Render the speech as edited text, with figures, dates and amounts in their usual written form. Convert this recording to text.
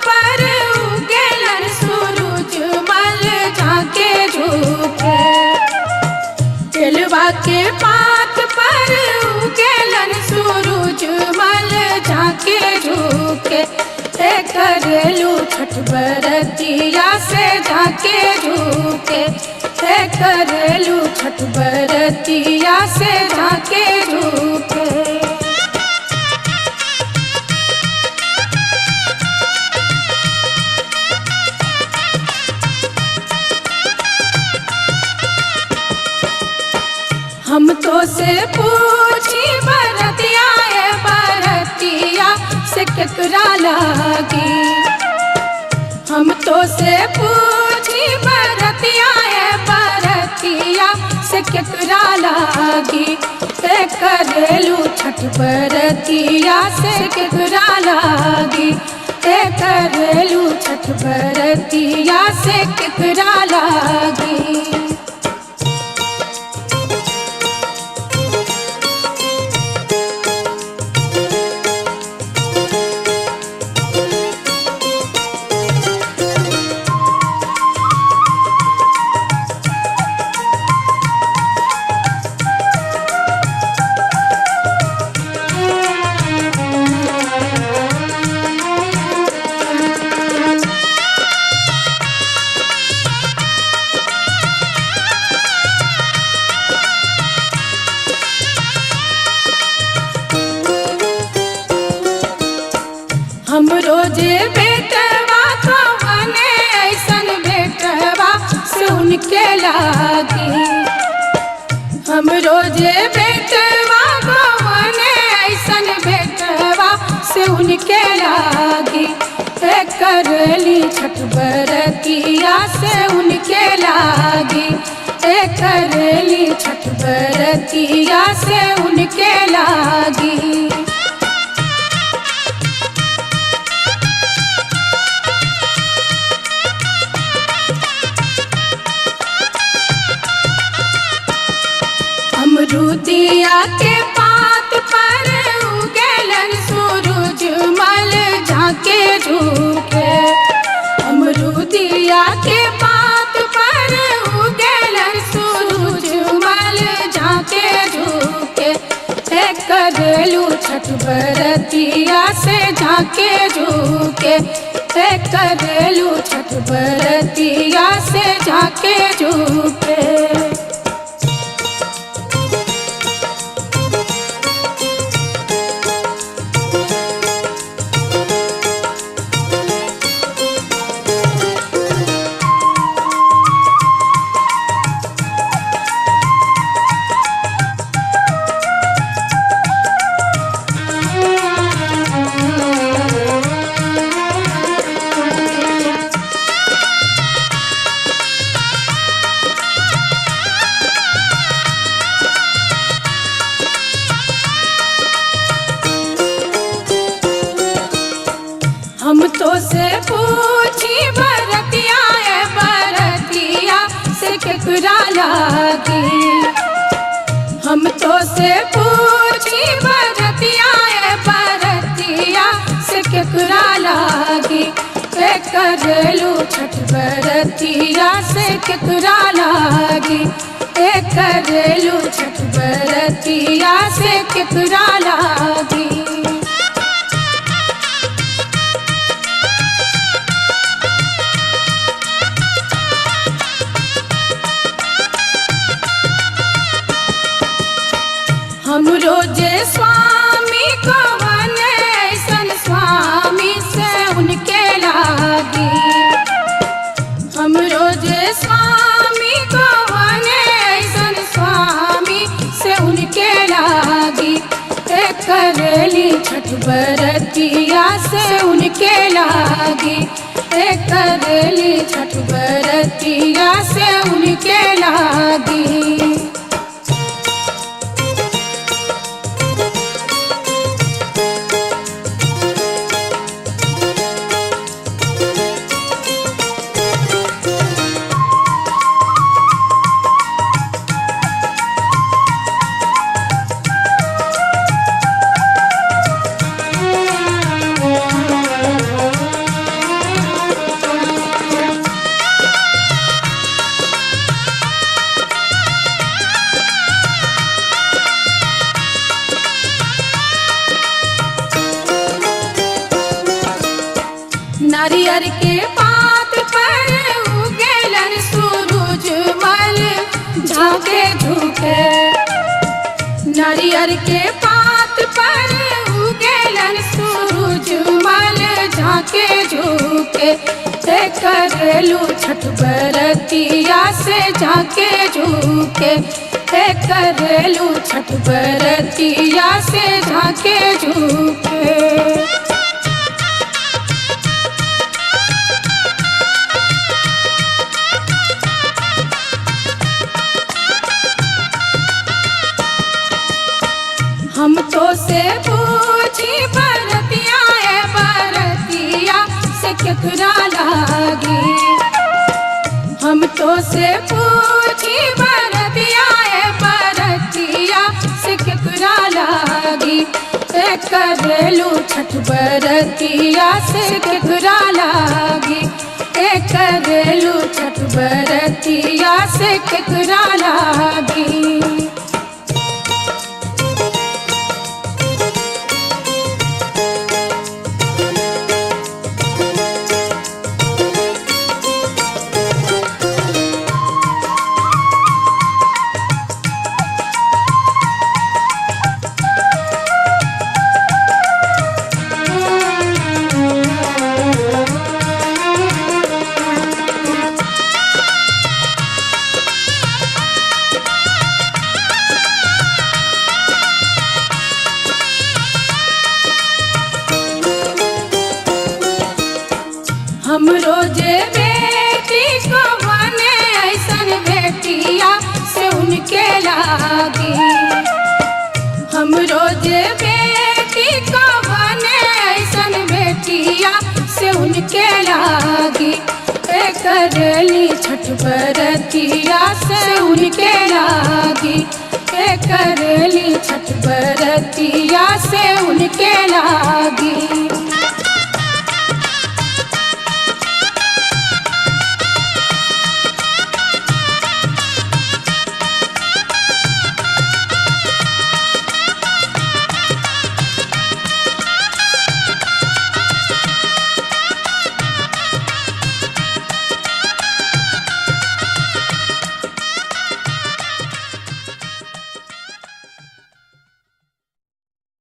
पर उगेलन सूरज मल झांके झुके। केलवा के पात पर उगेलन सूरज मल झांके झुके। करेलू छठ बरतिया से झांके झुके। करेलू छठ बरतिया से झांके झुके। हम तो से पूछी बरतिया है बरतिया से केकरा लागी। हम तो से पूछी बरतिया है बरतिया से केकरा लागी। करेलू छठ बरतिया से केकरा लागी। करेलू छठ बरतिया से केकरा लागी। हम रोजे बेटवा तो बने ऐसन बेटवा से उनके लागी। हम रोजे बेटवा तो बने ऐसन बेटवा से उनके लागी। करली छठ बरतिया से उनके लागी। करली छठ बरतिया से उनके लागी। अमरूदिया के पात पर उगेलन सूरज मल झांके झुके। अमरूदिया के पात पर उगेलन सूरज मल झांके झुके। करेलू छठ बरतिया से झांके झुके। करेलू छठ बरतिया से झांके झुके। हम तो से पूछी बरतिया है बरतिया से केकरा लागी। हम तो से पूछी बरतिया है बरतिया से केकरा लागी। करेलू छठ बरतिया से केकरा लागी। करेलू छठ बरतिया से केकरा लागी। हम रोजे स्वामी को बने ऐसन स्वामी से उनके लागी। हम रोजे स्वामी को बने ऐसन स्वामी से उनके लागी। करली छठ बरतिया से उनके लागी। करली छठ बरतिया से उनके लागी। नारियर के पात पर उगेलन सूरज मल झाके झुके। नारियर के पात पर उगेलन सूरज मल झाके झुके। करेलू छठ बरतिया से झाके झुके। करेलू छठ बरतिया से झाके झुके। हम तो से पूछी बरतिया है बरतिया से केकरा लागी। हम तो से पूछी बरतिया है बरतिया से केकरा लागी। करेलू छठ बरतिया से केकरा लागी। करेलू छठ बरतिया से केकरा लागी। हम रोजे बेटी को बने ऐसन बेटिया से उनके लागी। हम रोजे बेटी को बने ऐसन बेटिया से उनके लागी। करेली छठ बरतिया से उनके लागी। करेली छठ बरतिया से उनके लागी।